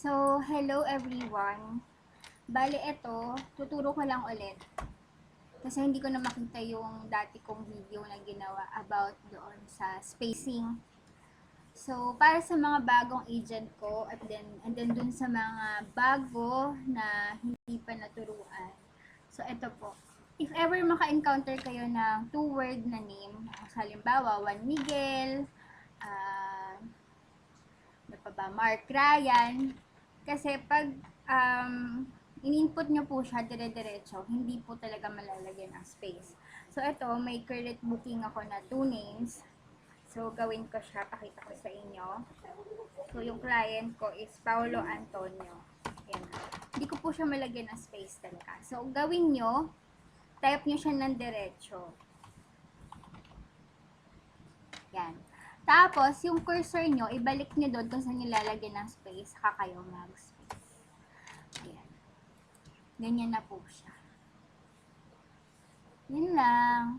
So, hello everyone. Bale, ito, tuturo ko lang ulit. Kasi hindi ko na makita yung dati kong video na ginawa about doon sa spacing. So, para sa mga bagong agent ko and then dun sa mga bago na hindi pa naturuan. So, ito po. If ever maka-encounter kayo ng two-word na name, halimbawa, Juan Miguel, ano pa ba, Mark Ryan, kasi pag in-input nyo po siya dire-diretso, hindi po talaga malalagyan ng space. So, ito, may current booking ako na 2 names. So, gawin ko siya, pakita ko sa inyo. So, yung client ko is Paulo Antonio. Ayan. Hindi ko po siya malagyan ng space talaga. So, gawin nyo, type nyo siya ng diretso. Yan. Tapos, yung cursor nyo, ibalik nyo doon kung saan nilalagyan ng space, saka kayo mag-space. Ayan. Ganyan na po siya. Yun lang.